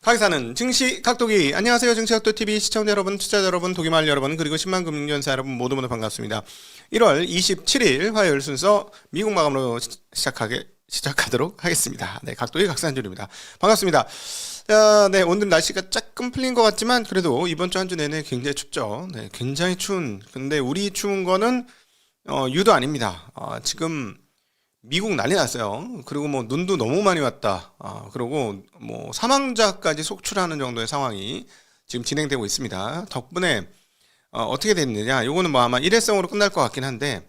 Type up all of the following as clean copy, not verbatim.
가게사는 증시 각도기. 안녕하세요. 증시각도TV 시청자 여러분, 투자자 여러분, 도기마을 여러분, 그리고 10만 금융연사 여러분 모두 반갑습니다. 1월 27일 화요일 순서 미국 마감으로 시작하도록 하겠습니다. 네, 각도기 각산줄입니다. 반갑습니다. 네, 오늘 날씨가 조금 풀린 것 같지만 그래도 이번 주 한 주 내내 굉장히 춥죠. 네, 굉장히 추운. 근데 우리 추운 거는 유도 아닙니다. 지금 미국 난리 났어요. 그리고 뭐 눈도 너무 많이 왔다. 그리고 뭐 사망자까지 속출하는 정도의 상황이 지금 진행되고 있습니다. 덕분에 어떻게 됐느냐? 요거는 뭐 아마 일회성으로 끝날 것 같긴 한데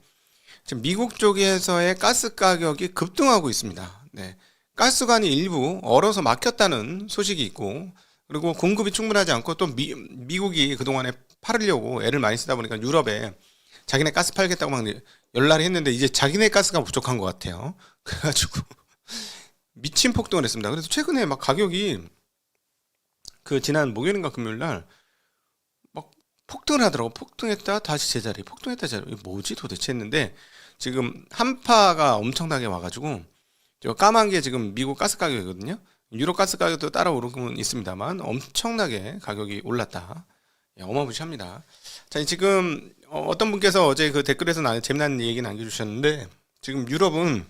지금 미국 쪽에서의 가스 가격이 급등하고 있습니다. 네. 가스관이 일부 얼어서 막혔다는 소식이 있고, 그리고 공급이 충분하지 않고 또 미국이 그동안에 팔으려고 애를 많이 쓰다 보니까 유럽에 자기네 가스 팔겠다고 막 연락을 했는데 이제 자기네 가스가 부족한 것 같아요. 그래가지고 미친 폭등을 했습니다. 그래서 최근에 막 가격이 그 지난 목요일인가 금요일날 막 폭등을 하더라고. 폭등했다 다시 제자리, 폭등했다 제자리. 이게 뭐지 도대체 했는데 지금 한파가 엄청나게 와가지고 저 까만 게 지금 미국 가스 가격이거든요. 유럽 가스 가격도 따라오르고는 있습니다만 엄청나게 가격이 올랐다. 어마무시합니다. 자, 지금 어떤 분께서 어제 그 댓글에서 재미난 얘기 남겨주셨는데 지금 유럽은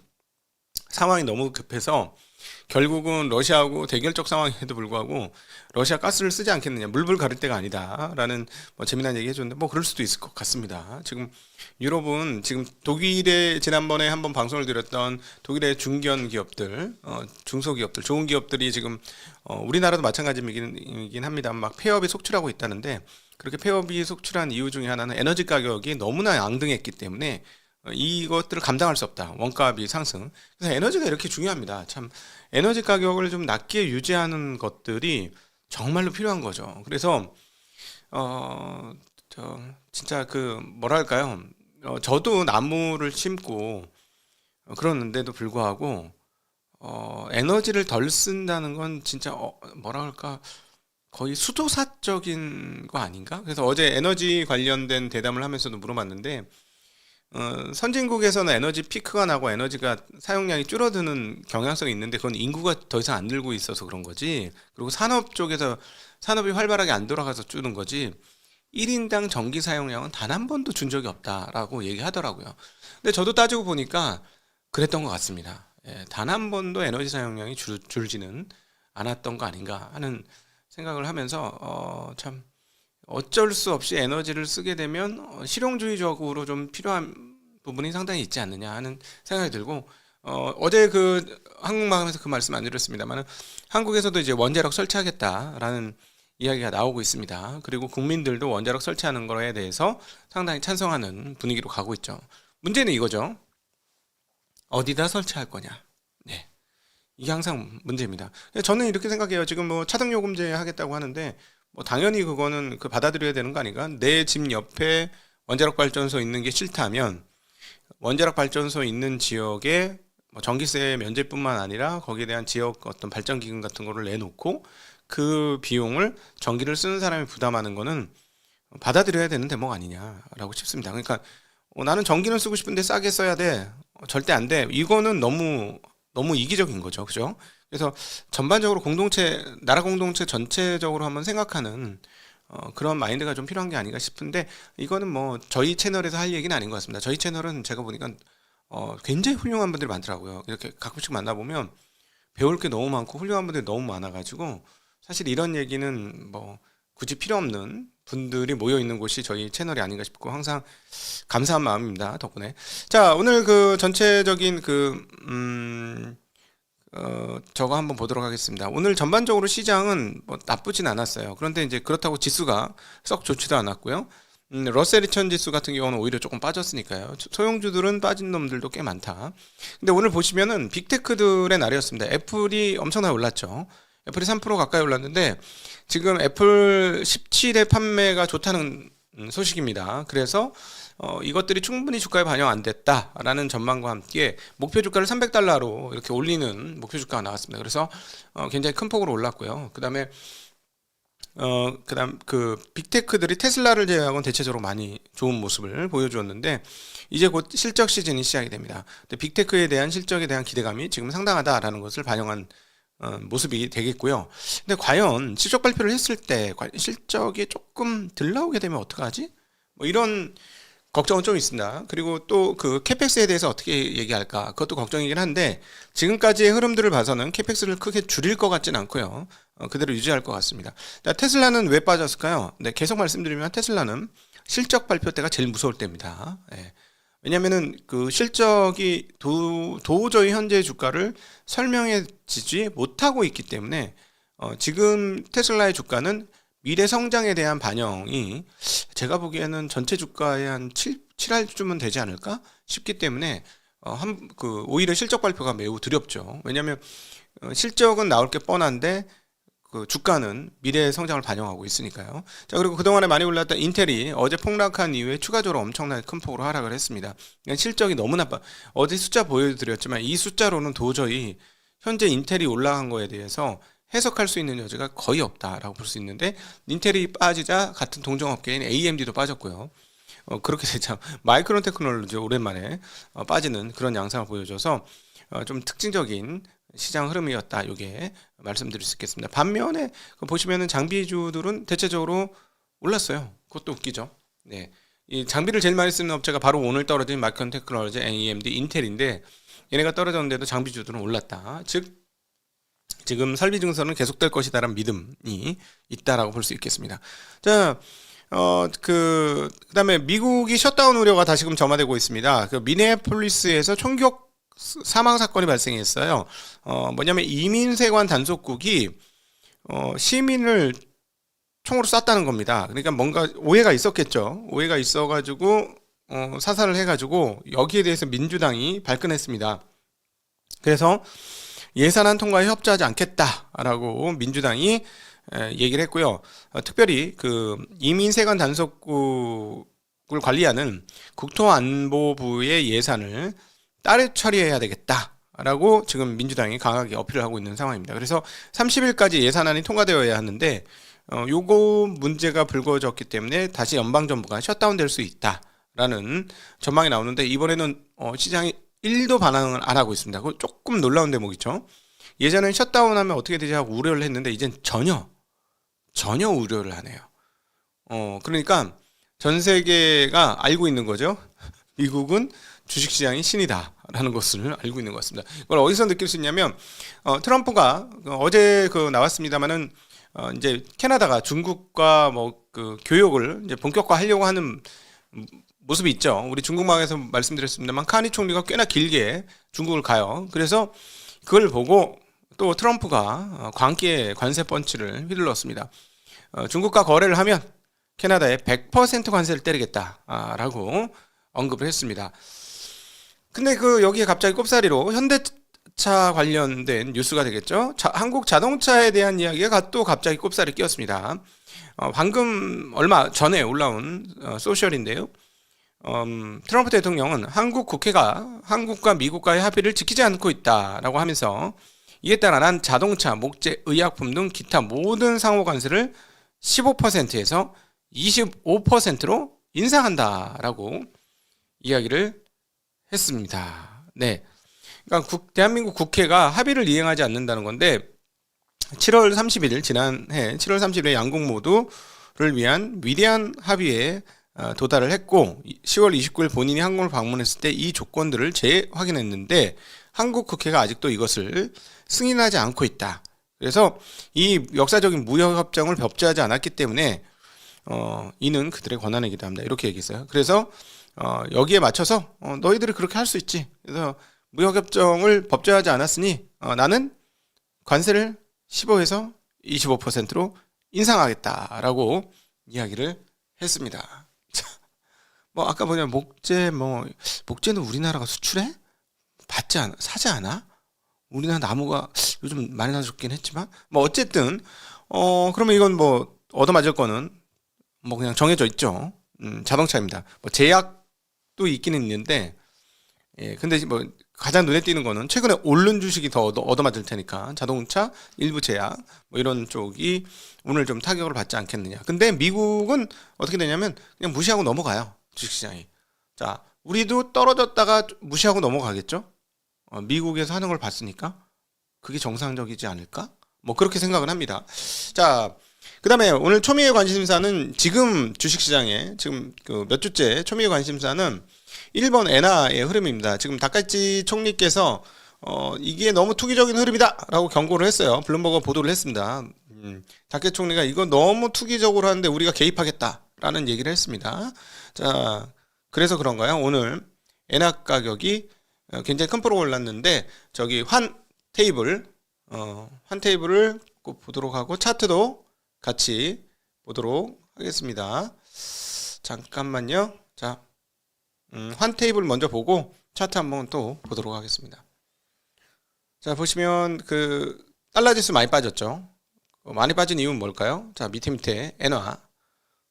상황이 너무 급해서 결국은 러시아하고 대결적 상황에도 불구하고 러시아 가스를 쓰지 않겠느냐, 물불 가릴 때가 아니다 라는 뭐 재미난 얘기 해줬는데 뭐 그럴 수도 있을 것 같습니다. 지금 유럽은 지금 독일에 지난번에 한번 방송을 드렸던 독일의 중견 기업들, 중소기업들, 좋은 기업들이 지금 우리나라도 마찬가지이긴 합니다. 막 폐업이 속출하고 있다는데 그렇게 폐업이 속출한 이유 중에 하나는 에너지 가격이 너무나 앙등했기 때문에 이것들을 감당할 수 없다. 원가비 상승. 그래서 에너지가 이렇게 중요합니다. 참 에너지 가격을 좀 낮게 유지하는 것들이 정말로 필요한 거죠. 그래서 진짜 뭐랄까요? 저도 나무를 심고 그러는데도 불구하고 에너지를 덜 쓴다는 건 진짜 뭐라 그럴까? 거의 수도사적인 거 아닌가? 그래서 어제 에너지 관련된 대담을 하면서도 물어봤는데 선진국에서는 에너지 피크가 나고 에너지가 사용량이 줄어드는 경향성이 있는데 그건 인구가 더 이상 안 늘고 있어서 그런 거지. 그리고 산업 쪽에서 산업이 활발하게 안 돌아가서 줄는 거지. 1인당 전기 사용량은 단 한 번도 준 적이 없다라고 얘기하더라고요. 근데 저도 따지고 보니까 그랬던 것 같습니다. 예, 단 한 번도 에너지 사용량이 줄지는 않았던 거 아닌가 하는 생각을 하면서 참 어쩔 수 없이 에너지를 쓰게 되면 실용주의적으로 좀 필요한 부분이 상당히 있지 않느냐 하는 생각이 들고 어제 한국마감에서 그 말씀 안 드렸습니다만 한국에서도 이제 원자력 설치하겠다라는 이야기가 나오고 있습니다. 그리고 국민들도 원자력 설치하는 거에 대해서 상당히 찬성하는 분위기로 가고 있죠. 문제는 이거죠. 어디다 설치할 거냐. 네. 이게 항상 문제입니다. 저는 이렇게 생각해요. 지금 뭐 차등요금제 하겠다고 하는데 뭐 당연히 그거는 받아들여야 되는 거 아닌가? 내 집 옆에 원자력 발전소 있는 게 싫다면 원자력 발전소 있는 지역에 뭐 전기세 면제뿐만 아니라 거기에 대한 지역 어떤 발전 기금 같은 거를 내놓고 그 비용을 전기를 쓰는 사람이 부담하는 거는 받아들여야 되는 대목 아니냐라고 싶습니다. 그러니까 나는 전기는 쓰고 싶은데 싸게 써야 돼. 절대 안 돼. 이거는 너무 이기적인 거죠. 그죠? 그래서 전반적으로 나라 공동체 전체적으로 한번 생각하는 그런 마인드가 좀 필요한 게 아닌가 싶은데 이거는 뭐 저희 채널에서 할 얘기는 아닌 것 같습니다. 저희 채널은 제가 보니까 굉장히 훌륭한 분들이 많더라고요. 이렇게 가끔씩 만나보면 배울 게 너무 많고 훌륭한 분들이 너무 많아가지고 사실 이런 얘기는 뭐 굳이 필요 없는 분들이 모여 있는 곳이 저희 채널이 아닌가 싶고 항상 감사한 마음입니다. 덕분에. 자, 오늘 전체적인 저거 한번 보도록 하겠습니다. 오늘 전반적으로 시장은 뭐 나쁘진 않았어요. 그런데 이제 그렇다고 지수가 썩 좋지도 않았고요. 러셀 2000 지수 같은 경우는 오히려 조금 빠졌으니까요. 소형주들은 빠진 놈들도 꽤 많다. 근데 오늘 보시면은 빅테크들의 날이었습니다. 애플이 엄청나게 올랐죠. 애플이 3% 가까이 올랐는데 지금 애플 17의 판매가 좋다는 소식입니다. 그래서 이것들이 충분히 주가에 반영 안 됐다라는 전망과 함께 목표 주가를 $300로 이렇게 올리는 목표 주가가 나왔습니다. 그래서 굉장히 큰 폭으로 올랐고요. 그 다음에 그다음 그 빅테크들이 테슬라를 제외하고는 대체적으로 많이 좋은 모습을 보여주었는데 이제 곧 실적 시즌이 시작이 됩니다. 근데 빅테크에 대한 실적에 대한 기대감이 지금 상당하다라는 것을 반영한 모습이 되겠고요. 근데 과연 실적 발표를 했을 때 실적이 조금 덜 나오게 되면 어떡하지? 뭐 이런 걱정은 좀 있습니다. 그리고 또 그 캐펙스에 대해서 어떻게 얘기할까? 그것도 걱정이긴 한데 지금까지의 흐름들을 봐서는 캐펙스를 크게 줄일 것 같진 않고요. 그대로 유지할 것 같습니다. 자, 테슬라는 왜 빠졌을까요? 네, 계속 말씀드리면 테슬라는 실적 발표 때가 제일 무서울 때입니다. 예. 왜냐면은 그 실적이 도저히 현재 주가를 설명해지지 못하고 있기 때문에 지금 테슬라의 주가는 미래 성장에 대한 반영이 제가 보기에는 전체 주가의 한 7할쯤은 되지 않을까 싶기 때문에 오히려 실적 발표가 매우 두렵죠. 왜냐하면 실적은 나올 게 뻔한데 그 주가는 미래의 성장을 반영하고 있으니까요. 자, 그리고 그동안에 많이 올랐던 인텔이 어제 폭락한 이후에 추가적으로 엄청나게 큰 폭으로 하락을 했습니다. 그러니까 실적이 너무 나빠. 어제 숫자 보여드렸지만 이 숫자로는 도저히 현재 인텔이 올라간 거에 대해서 해석할 수 있는 여지가 거의 없다라고 볼 수 있는데 인텔이 빠지자 같은 동종업계인 AMD도 빠졌고요. 그렇게 되자 마이크론 테크놀로지 오랜만에 빠지는 그런 양상을 보여줘서 좀 특징적인 시장 흐름이었다. 이게 말씀드릴 수 있겠습니다. 반면에 보시면은 장비주들은 대체적으로 올랐어요. 그것도 웃기죠. 네, 이 장비를 제일 많이 쓰는 업체가 바로 오늘 떨어진 마이크론 테크놀로지, AMD, 인텔인데 얘네가 떨어졌는데도 장비주들은 올랐다. 즉 지금 설비 증설은 계속될 것이다라는 믿음이 있다라고 볼 수 있겠습니다. 자, 그다음에 미국이 셧다운 우려가 다시금 점화되고 있습니다. 그 미네폴리스에서 총격 사망 사건이 발생했어요. 뭐냐면 이민세관 단속국이 시민을 총으로 쐈다는 겁니다. 그러니까 뭔가 오해가 있었겠죠. 오해가 있어가지고 사살을 해가지고 여기에 대해서 민주당이 발끈했습니다. 그래서 예산안 통과에 협조하지 않겠다라고 민주당이 얘기를 했고요. 특별히 그 이민세관 단속국을 관리하는 국토안보부의 예산을 따로 처리해야 되겠다라고 지금 민주당이 강하게 어필을 하고 있는 상황입니다. 그래서 30일까지 예산안이 통과되어야 하는데 요거 문제가 불거졌기 때문에 다시 연방정부가 셧다운될 수 있다라는 전망이 나오는데 이번에는 시장이 1도 반응을 안 하고 있습니다. 그거 조금 놀라운 대목이죠. 예전엔 셧다운하면 어떻게 되지 하고 우려를 했는데 이젠 전혀 우려를 하네요. 그러니까 전 세계가 알고 있는 거죠. 미국은 주식시장이 신이다라는 것을 알고 있는 것 같습니다. 이걸 어디서 느낄 수 있냐면 트럼프가 어제 나왔습니다만은 이제 캐나다가 중국과 뭐 그 교역을 이제 본격화하려고 하는 모습이 있죠. 우리 중국망에서 말씀드렸습니다만 카니 총리가 꽤나 길게 중국을 가요. 그래서 그걸 보고 또 트럼프가 광기의 관세 펀치를 휘둘렀습니다. 중국과 거래를 하면 캐나다에 100% 관세를 때리겠다라고 언급을 했습니다. 근데 여기에 갑자기 꼽사리로 현대차 관련된 뉴스가 되겠죠. 한국 자동차에 대한 이야기가 또 갑자기 꼽사리 끼었습니다. 방금 얼마 전에 올라온 소셜인데요. 트럼프 대통령은 한국 국회가 한국과 미국과의 합의를 지키지 않고 있다라고 하면서 이에 따라 난 자동차, 목재, 의약품 등 기타 모든 상호 관세를 15%에서 25%로 인상한다라고 이야기를 했습니다. 네, 그러니까 대한민국 국회가 합의를 이행하지 않는다는 건데 7월 30일 지난해 7월 30일에 양국 모두를 위한 위대한 합의에 도달을 했고 10월 29일 본인이 한국을 방문했을 때 이 조건들을 재확인했는데 한국 국회가 아직도 이것을 승인하지 않고 있다. 그래서 이 역사적인 무역협정을 법제하지 않았기 때문에 이는 그들의 권한이기도 합니다. 이렇게 얘기했어요. 그래서 여기에 맞춰서 너희들이 그렇게 할 수 있지. 그래서 무역협정을 법제하지 않았으니 나는 관세를 15에서 25%로 인상하겠다라고 이야기를 했습니다. 뭐 아까 뭐냐 목재는 우리나라가 수출해? 사지 않아? 우리나라 나무가 요즘 많이 나죽긴 했지만 뭐 어쨌든 그러면 이건 뭐 얻어맞을 거는 뭐 그냥 정해져 있죠. 자동차입니다. 뭐 제약도 있기는 있는데 근데 뭐 가장 눈에 띄는 거는 최근에 오른 주식이 더 얻어맞을 테니까 자동차, 일부 제약 뭐 이런 쪽이 오늘 좀 타격을 받지 않겠느냐. 근데 미국은 어떻게 되냐면 그냥 무시하고 넘어가요. 주식시장이. 자, 우리도 떨어졌다가 무시하고 넘어가겠죠. 미국에서 하는 걸 봤으니까 그게 정상적이지 않을까? 뭐 그렇게 생각을 합니다. 자, 그다음에 오늘 초미의 관심사는 지금 주식시장에 지금 그 몇 주째 초미의 관심사는 일본 엔화의 흐름입니다. 지금 다카이치 총리께서 이게 너무 투기적인 흐름이다라고 경고를 했어요. 블룸버그가 보도를 했습니다. 다카이치 총리가 이거 너무 투기적으로 하는데 우리가 개입하겠다라는 얘기를 했습니다. 자, 그래서 그런가요? 오늘 엔화 가격이 굉장히 큰 폭으로 올랐는데 저기 환 테이블을 꼭 보도록 하고 차트도 같이 보도록 하겠습니다. 잠깐만요. 자, 환 테이블 먼저 보고 차트 한번 또 보도록 하겠습니다. 자, 보시면 그 달러 지수 많이 빠졌죠. 많이 빠진 이유는 뭘까요? 자, 밑에 엔화.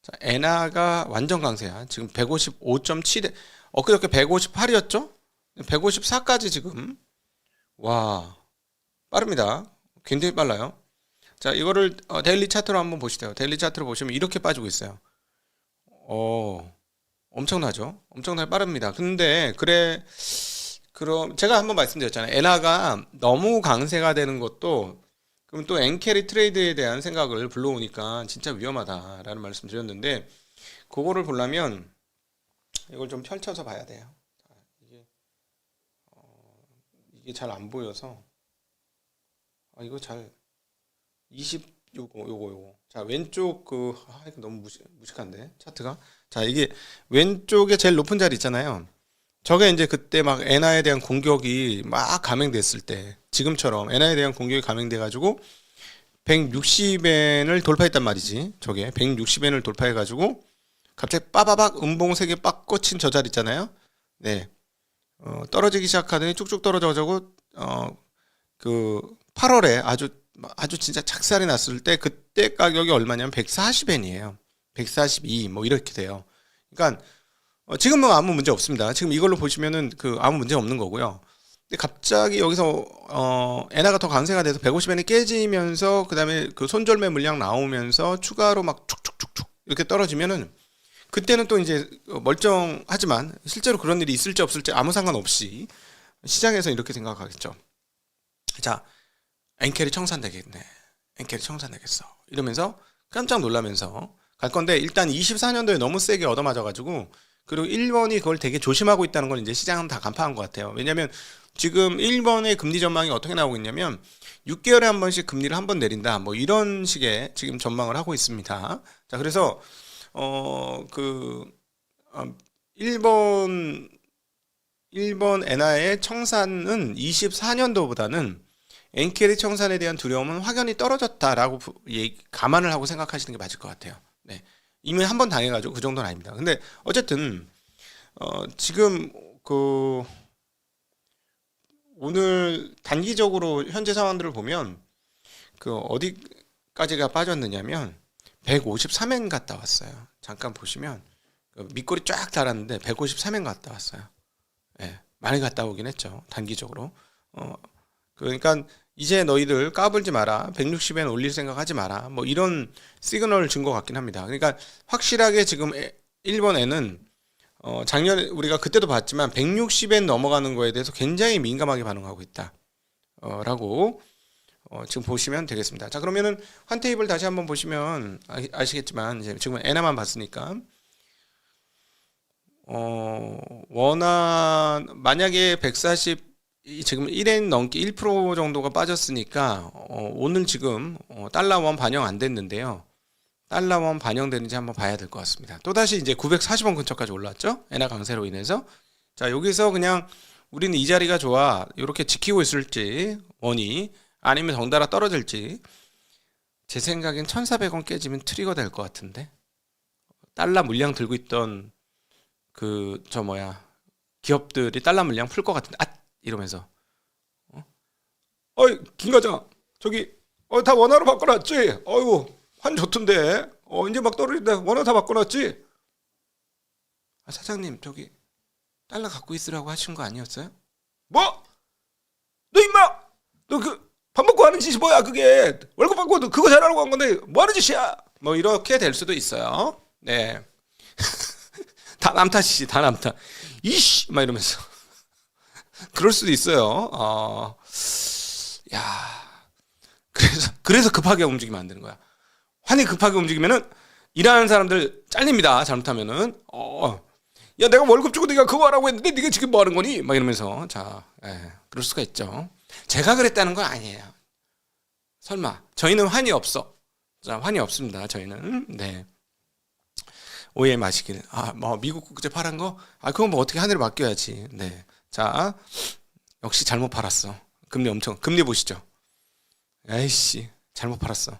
자, 엔화가 완전 강세야. 지금 155.7에 엊그저께 158이었죠? 154까지 지금. 와, 빠릅니다. 굉장히 빨라요. 자, 이거를 데일리 차트로 한번 보시죠. 데일리 차트로 보시면 이렇게 빠지고 있어요. 엄청나죠? 엄청나게 빠릅니다. 근데 그럼 제가 한번 말씀드렸잖아요. 엔화가 너무 강세가 되는 것도 그럼 또 엔캐리 트레이드에 대한 생각을 불러오니까 진짜 위험하다라는 말씀 드렸는데 그거를 보려면 이걸 좀 펼쳐서 봐야 돼요. 이게 잘 안 보여서 이거 잘 요거. 자, 왼쪽 이거 너무 무식한데 차트가. 자, 이게 왼쪽에 제일 높은 자리 있잖아요. 저게 이제 그때 막 엔화에 대한 공격이 막 감행됐을 때 지금처럼 엔화에 대한 공격이 감행돼 가지고 160엔을 돌파했단 말이지. 저게 160엔을 돌파해 가지고 갑자기 빠바박 음봉 3개 빡 꽂힌 저 자리 있잖아요. 네. 떨어지기 시작하더니 쭉쭉 떨어져가지고 그 8월에 아주 진짜 착살이 났을 때 그때 가격이 얼마냐면 140엔이에요. 142 뭐 이렇게 돼요. 그러니까 지금은 아무 문제 없습니다. 지금 이걸로 보시면은 아무 문제 없는 거고요. 근데 갑자기 여기서 엔화가 더 강세가 돼서 150엔이 깨지면서 그다음에 그 손절매 물량 나오면서 추가로 막 축축축축 이렇게 떨어지면은 그때는 또 이제 멀쩡하지만 실제로 그런 일이 있을지 없을지 아무 상관없이 시장에서 이렇게 생각하겠죠. 자, 엔캐리 청산되겠네. 엔캐리 청산되겠어. 이러면서 깜짝 놀라면서 갈 건데 일단 24년도에 너무 세게 얻어맞아가지고 그리고 일본이 그걸 되게 조심하고 있다는 건 이제 시장은 다 간파한 것 같아요. 왜냐하면 지금 일본의 금리 전망이 어떻게 나오고 있냐면 6개월에 한 번씩 금리를 한 번 내린다. 뭐 이런 식의 지금 전망을 하고 있습니다. 자, 그래서 일본 엔화의 청산은 24년도보다는 엔캐리 청산에 대한 두려움은 확연히 떨어졌다라고 감안을 하고 생각하시는 게 맞을 것 같아요. 네. 이미 한 번 당해가지고 그 정도는 아닙니다. 근데 어쨌든 지금 오늘 단기적으로 현재 상황들을 보면 어디까지가 빠졌느냐면 153엔 갔다 왔어요. 잠깐 보시면 밑골이 쫙 달았는데 153엔 갔다 왔어요. 네, 많이 갔다 오긴 했죠. 단기적으로. 그러니까 이제 너희들 까불지 마라. 160엔 올릴 생각 하지 마라. 뭐 이런 시그널을 준 것 같긴 합니다. 그러니까 확실하게 지금 일본에는 작년에 우리가 그때도 봤지만 160엔 넘어가는 거에 대해서 굉장히 민감하게 반응하고 있다. 라고 지금 보시면 되겠습니다. 자, 그러면은 한 테이블 다시 한번 보시면 아시겠지만 이제 지금 엔화만 봤으니까 원화 만약에 140 지금 1엔 넘게 1% 정도가 빠졌으니까 오늘 지금 달러원 반영 안 됐는데요. 달러원 반영되는지 한번 봐야 될 것 같습니다. 또다시 이제 940원 근처까지 올랐죠? 엔화 강세로 인해서. 자, 여기서 그냥 우리는 이 자리가 좋아 이렇게 지키고 있을지 원이 아니면 덩달아 떨어질지 제 생각엔 1,400원 깨지면 트리거 될 것 같은데 달러 물량 들고 있던 기업들이 달러 물량 풀 것 같은데 이러면서 어이 김 과장 저기 다 원화로 바꿔놨지? 어이구 환 좋던데 이제 막 떨어진다. 원화 다 바꿔놨지? 사장님 저기 달러 갖고 있으라고 하신 거 아니었어요? 뭐? 너 임마! 너 그 밥 먹고 하는 짓이 뭐야 그게? 월급 받고 너 그거 잘하라고 한 건데 뭐 하는 짓이야? 뭐 이렇게 될 수도 있어요. 네. 다 남 탓이지, 다 남 탓. 이씨! 막 이러면서. 그럴 수도 있어요. 야. 그래서 급하게 움직이면 안 되는 거야. 환히 급하게 움직이면은 일하는 사람들 잘립니다. 잘못하면은. 야, 내가 월급 주고 네가 그거 하라고 했는데 네가 지금 뭐 하는 거니? 막 이러면서. 자, 그럴 수가 있죠. 제가 그랬다는 건 아니에요. 설마. 저희는 환히 없어. 자, 환히 없습니다. 저희는. 네. 오해 마시길. 뭐 미국 국제 팔은 거? 그건 뭐 어떻게 하늘에 맡겨야지. 네. 자, 역시 잘못 팔았어. 금리 보시죠. 에이씨, 잘못 팔았어.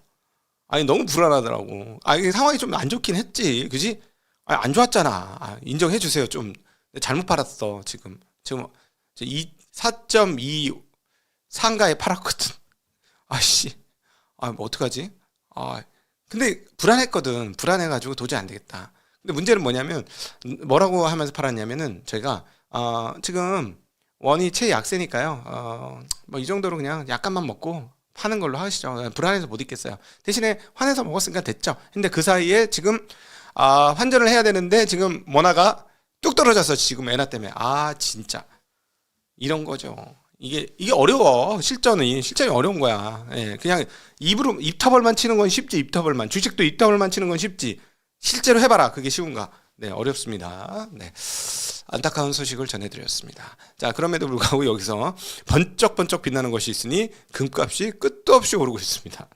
아니 너무 불안하더라고. 이게 상황이 좀 안 좋긴 했지, 그지? 안 좋았잖아. 인정해 주세요 좀. 잘못 팔았어 지금. 4.2 상가에 팔았거든. 아씨, 뭐 어떡하지? 근데 불안했거든. 불안해가지고 도저히 안 되겠다. 근데 문제는 뭐냐면 뭐라고 하면서 팔았냐면은 저희가 지금 원이 최약세니까요. 뭐 이 정도로 그냥 약간만 먹고 파는 걸로 하시죠. 불안해서 못 있겠어요. 대신에 환해서 먹었으니까 됐죠. 근데 그 사이에 지금 환전을 해야 되는데 지금 원화가 뚝 떨어졌어. 지금 엔화 때문에. 진짜 이런 거죠. 이게 어려워. 실전이 어려운 거야. 예, 그냥 입으로 입터벌만 치는 건 쉽지. 입터벌만 주식도 입터벌만 치는 건 쉽지. 실제로 해봐라. 그게 쉬운가? 네, 어렵습니다. 네. 안타까운 소식을 전해드렸습니다. 자, 그럼에도 불구하고 여기서 번쩍번쩍 빛나는 것이 있으니 금값이 끝도 없이 오르고 있습니다.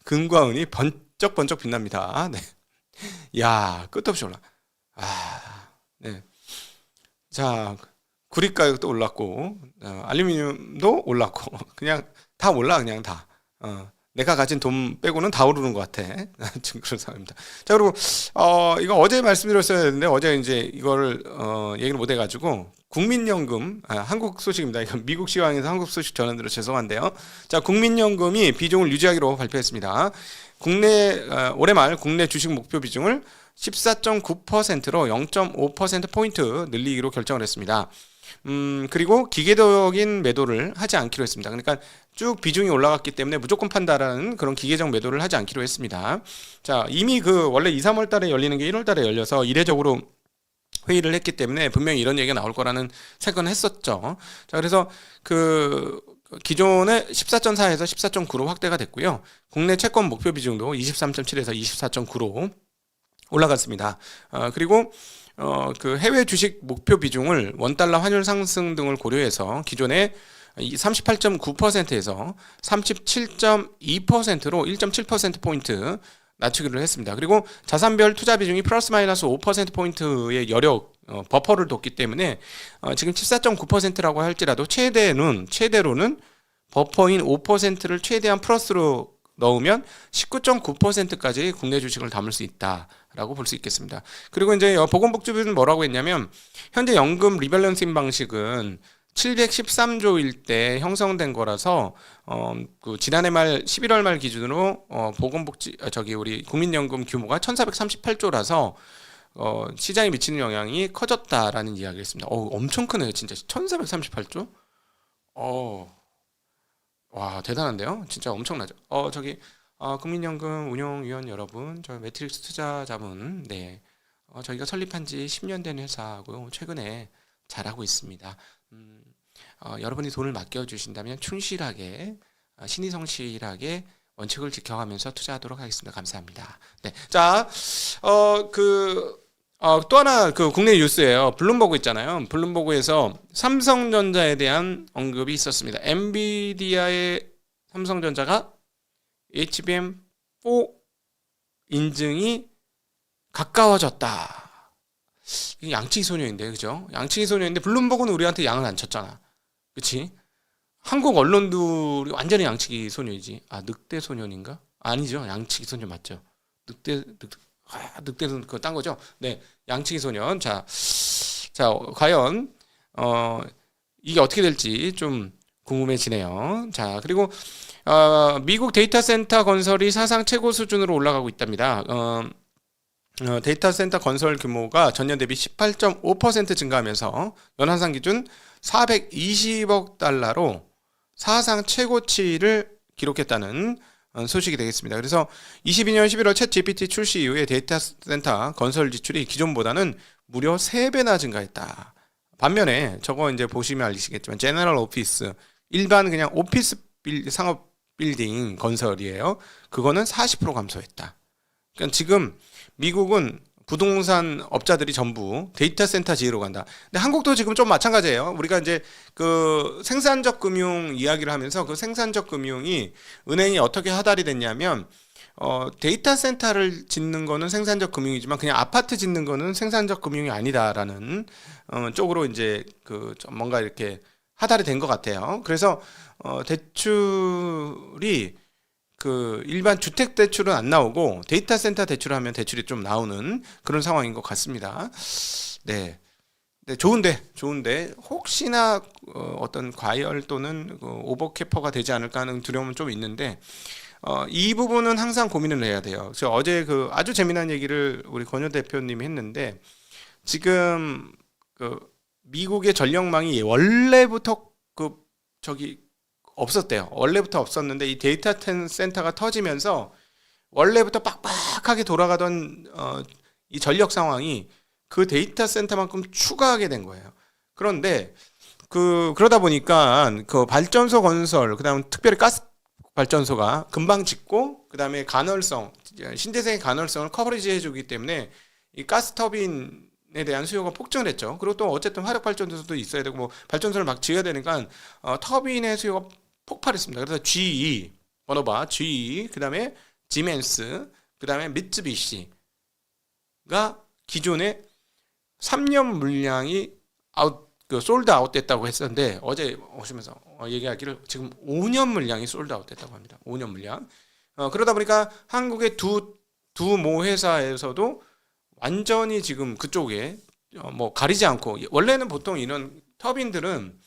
금과 은이 번쩍번쩍 빛납니다. 네. 야, 끝도 없이 올라. 네. 자, 구리 가격도 올랐고, 알루미늄도 올랐고, 그냥 다 올라, 그냥 다. 내가 가진 돈 빼고는 다 오르는 것 같아. 지금 그런 상황입니다. 자, 그리고 이거 어제 말씀드렸어야 했는데 어제 이제 이거를 얘기를 못 해가지고 국민연금 한국 소식입니다. 이건 미국 시황에서 한국 소식 전해드려 죄송한데요. 자, 국민연금이 비중을 유지하기로 발표했습니다. 올해 말 국내 주식 목표 비중을 14.9%로 0.5% 포인트 늘리기로 결정을 했습니다. 그리고 기계적인 매도를 하지 않기로 했습니다. 그러니까 쭉 비중이 올라갔기 때문에 무조건 판다라는 그런 기계적 매도를 하지 않기로 했습니다. 자, 이미 원래 2, 3월 달에 열리는 게 1월 달에 열려서 이례적으로 회의를 했기 때문에 분명히 이런 얘기가 나올 거라는 생각은 했었죠. 자, 그래서 기존의 14.4에서 14.9로 확대가 됐고요. 국내 채권 목표 비중도 23.7에서 24.9로 올라갔습니다. 그리고 해외 주식 목표 비중을 원달러 환율 상승 등을 고려해서 기존의 38.9%에서 37.2%로 1.7%포인트 낮추기로 했습니다. 그리고 자산별 투자 비중이 플러스 마이너스 5%포인트의 여력 버퍼를 뒀기 때문에 지금 14.9%라고 할지라도 최대로는 버퍼인 5%를 최대한 플러스로 넣으면 19.9%까지 국내 주식을 담을 수 있다라고 볼 수 있겠습니다. 그리고 이제 보건복지부는 뭐라고 했냐면 현재 연금 리밸런싱 방식은 713조일 때 형성된 거라서 지난해 말 11월 말 기준으로 우리 국민연금 규모가 1,438조라서 시장에 미치는 영향이 커졌다라는 이야기를 했습니다. 엄청 크네요, 진짜. 1,438조? 와, 대단한데요? 진짜 엄청나죠? 국민연금 운용위원 여러분, 저 매트릭스 투자자문, 네. 저희가 설립한 지 10년 된 회사고요. 최근에 잘하고 있습니다. 여러분이 돈을 맡겨주신다면 충실하게, 신의성실하게 원칙을 지켜가면서 투자하도록 하겠습니다. 감사합니다. 네. 자, 또 하나 국내 뉴스예요. 블룸버그 있잖아요. 블룸버그에서 삼성전자에 대한 언급이 있었습니다. 엔비디아의 삼성전자가 HBM4 인증이 가까워졌다. 이게 양치기 소녀인데, 그죠? 양치기 소녀인데 블룸버그는 우리한테 양을 안 쳤잖아. 그치? 한국 언론들이 완전히 양치기 소녀이지. 늑대 소년인가? 아니죠. 양치기 소녀 맞죠? 늑대는 그거 딴 거죠? 네. 양치기 소년. 자, 과연, 이게 어떻게 될지 좀 궁금해지네요. 자, 그리고, 미국 데이터 센터 건설이 사상 최고 수준으로 올라가고 있답니다. 데이터 센터 건설 규모가 전년 대비 18.5% 증가하면서 연한상 기준 420억 달러로 사상 최고치를 기록했다는 소식이 되겠습니다. 그래서 22년 11월 챗 GPT 출시 이후에 데이터 센터 건설 지출이 기존보다는 무려 3배나 증가했다. 반면에 저거 이제 보시면 알시겠지만 제너럴 오피스, 일반 그냥 오피스 상업 빌딩 건설이에요. 그거는 40% 감소했다. 그러니까 지금 미국은 부동산 업자들이 전부 데이터 센터 지으러 간다. 근데 한국도 지금 좀 마찬가지예요. 우리가 이제 그 생산적 금융 이야기를 하면서 그 생산적 금융이 은행이 어떻게 하달이 됐냐면 데이터 센터를 짓는 거는 생산적 금융이지만 그냥 아파트 짓는 거는 생산적 금융이 아니다라는 쪽으로 이제 그 좀 뭔가 이렇게 하달이 된 것 같아요. 그래서 대출이 그 일반 주택 대출은 안 나오고 데이터 센터 대출하면 대출이 좀 나오는 그런 상황인 것 같습니다. 네. 네, 좋은데 혹시나 어떤 과열 또는 오버캐퍼가 되지 않을까 하는 두려움은 좀 있는데 이 부분은 항상 고민을 해야 돼요. 그래서 어제 그 아주 재미난 얘기를 우리 권효 대표님이 했는데 지금 그 미국의 전력망이 원래부터 그 저기 없었대요. 원래부터 없었는데 이 데이터 센터가 터지면서 원래부터 빡빡하게 돌아가던 이 전력 상황이 그 데이터 센터만큼 추가하게 된 거예요. 그런데 그러다 보니까 그 발전소 건설, 그다음 특별히 가스 발전소가 금방 짓고 그다음에 간헐성, 신재생의 간헐성을 커버리지 해주기 때문에 이 가스 터빈에 대한 수요가 폭증을 했죠. 그리고 또 어쨌든 화력 발전소도 있어야 되고 뭐 발전소를 막 지어야 되니까 터빈의 수요가 폭발했습니다. 그래서 GE, 번호봐 GE, 그다음에 지멘스, 그다음에 미쯔비시가 기존에 3년 물량이 솔드 아웃 됐다고 했었는데 어제 오시면서 얘기하기를 지금 5년 물량이 솔드 아웃 됐다고 합니다. 5년 물량. 그러다 보니까 한국의 두 모 회사에서도 완전히 지금 그쪽에 뭐 가리지 않고 원래는 보통 이런 터빈들은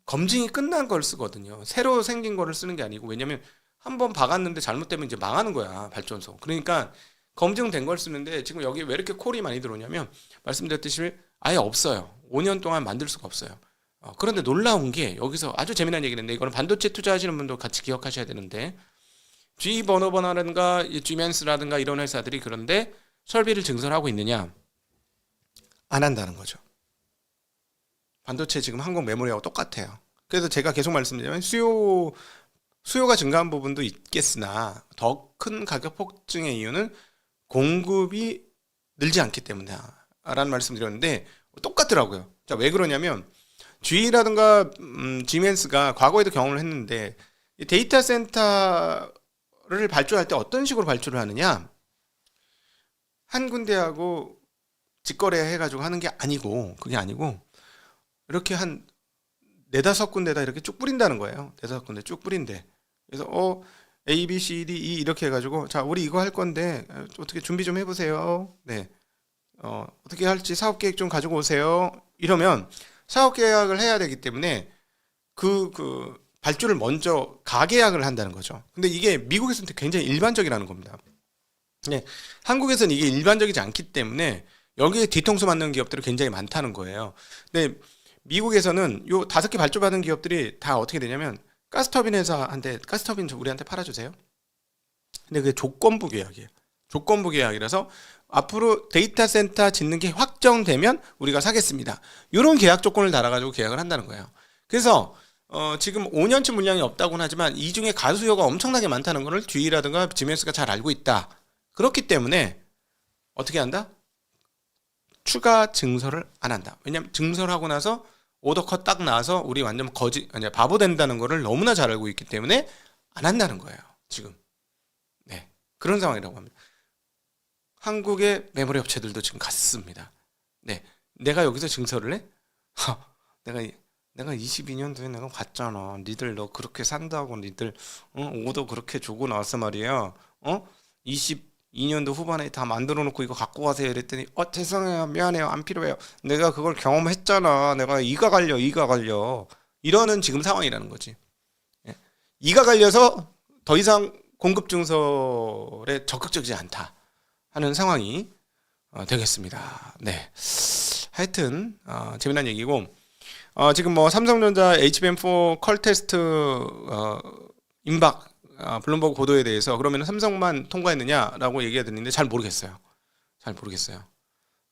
검증이 끝난 걸 쓰거든요. 새로 생긴 거를 쓰는 게 아니고 왜냐면 한번 박았는데 잘못되면 이제 망하는 거야 발전소. 그러니까 검증된 걸 쓰는데 지금 여기 왜 이렇게 콜이 많이 들어오냐면 말씀드렸듯이 아예 없어요. 5년 동안 만들 수가 없어요. 그런데 놀라운 게 여기서 아주 재미난 얘기인데 이거는 반도체 투자하시는 분도 같이 기억하셔야 되는데 G 버너버나라든가 G맨스라든가 이런 회사들이 그런데 설비를 증설하고 있느냐? 안 한다는 거죠. 반도체 지금 한국 메모리하고 똑같아요. 그래서 제가 계속 말씀드리면 수요가 증가한 부분도 있겠으나 더 큰 가격 폭증의 이유는 공급이 늘지 않기 때문이다 라는 말씀드렸는데 똑같더라고요. 자, 왜 그러냐면 GE라든가 지멘스가 과거에도 경험을 했는데 이 데이터 센터를 발주할 때 어떤 식으로 발주를 하느냐, 한 군데하고 직거래 해가지고 하는 게 아니고, 그게 아니고 이렇게 한 네다섯 군데다 이렇게 쭉 뿌린다는 거예요. 네다섯 군데 쭉 뿌린대. 그래서 A, B, C, D, E 이렇게 해가지고 자, 우리 이거 할 건데 어떻게 준비 좀 해보세요. 네, 어떻게 할지 사업 계획 좀 가지고 오세요. 이러면 사업 계약을 해야 되기 때문에 그 발주를 먼저 가계약을 한다는 거죠. 근데 이게 미국에서는 굉장히 일반적이라는 겁니다. 네, 한국에서는 이게 일반적이지 않기 때문에 여기에 뒤통수 맞는 기업들이 굉장히 많다는 거예요. 근데 미국에서는 요 5개 발주받은 기업들이 다 어떻게 되냐면 가스터빈 회사한테 가스터빈 우리한테 팔아주세요. 근데 그게 조건부 계약이에요. 조건부 계약이라서 앞으로 데이터 센터 짓는 게 확정되면 우리가 사겠습니다. 이런 계약 조건을 달아가지고 계약을 한다는 거예요. 그래서 지금 5년치 물량이 없다고는 하지만 이 중에 가수요가 엄청나게 많다는 것을 GE라든가 지멘스가 잘 알고 있다. 그렇기 때문에 어떻게 한다? 추가 증설을 안 한다. 왜냐면 증설하고 나서 오더 컷 딱 나와서 우리 완전 바보 된다는 거를 너무나 잘 알고 있기 때문에 안 한다는 거예요. 지금. 네, 그런 상황이라고 합니다. 한국의 메모리 업체들도 지금 갔습니다. 네, 내가 여기서 증설을 해? 내가 22년도에 내가 봤잖아. 니들 너 그렇게 산다고 니들 오더 그렇게 주고 나왔어 말이야. 22년도 후반에 다 만들어 놓고 이거 갖고 가세요 이랬더니 죄송해요, 미안해요, 안 필요해요, 내가 그걸 경험했잖아, 내가 이가 갈려 이러는 지금 상황이라는 거지. 예. 이가 갈려서 더 이상 공급 증설에 적극적이지 않다 하는 상황이 되겠습니다. 네. 하여튼 재미난 얘기고 지금 뭐 삼성전자 HBM4 컬 테스트 임박 블룸버그 보도에 대해서 그러면 삼성만 통과했느냐라고 얘기가 듣는데 잘 모르겠어요.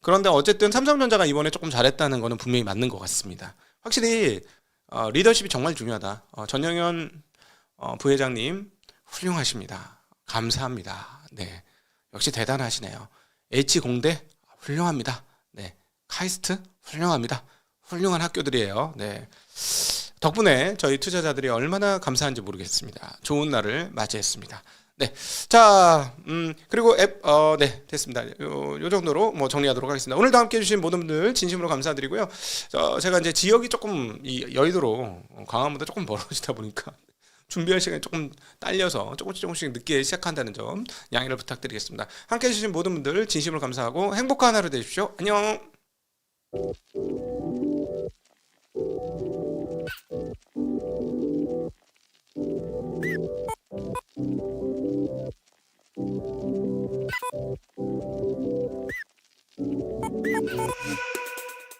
그런데 어쨌든 삼성전자가 이번에 조금 잘했다는 거는 분명히 맞는 것 같습니다. 확실히 리더십이 정말 중요하다. 전영현 부회장님 훌륭하십니다. 감사합니다. 네, 역시 대단하시네요. H공대 훌륭합니다. 네, 카이스트 훌륭합니다. 훌륭한 학교들이에요. 네. 덕분에 저희 투자자들이 얼마나 감사한지 모르겠습니다. 좋은 날을 맞이했습니다. 네. 자, 그리고 네, 됐습니다. 요 정도로 뭐 정리하도록 하겠습니다. 오늘도 함께 해주신 모든 분들 진심으로 감사드리고요. 제가 이제 지역이 조금 이 여의도로 광화문보다 조금 멀어지다 보니까 준비할 시간이 조금 딸려서 조금씩 늦게 시작한다는 점 양해를 부탁드리겠습니다. 함께 해주신 모든 분들 진심으로 감사하고 행복한 하루 되십시오. 안녕.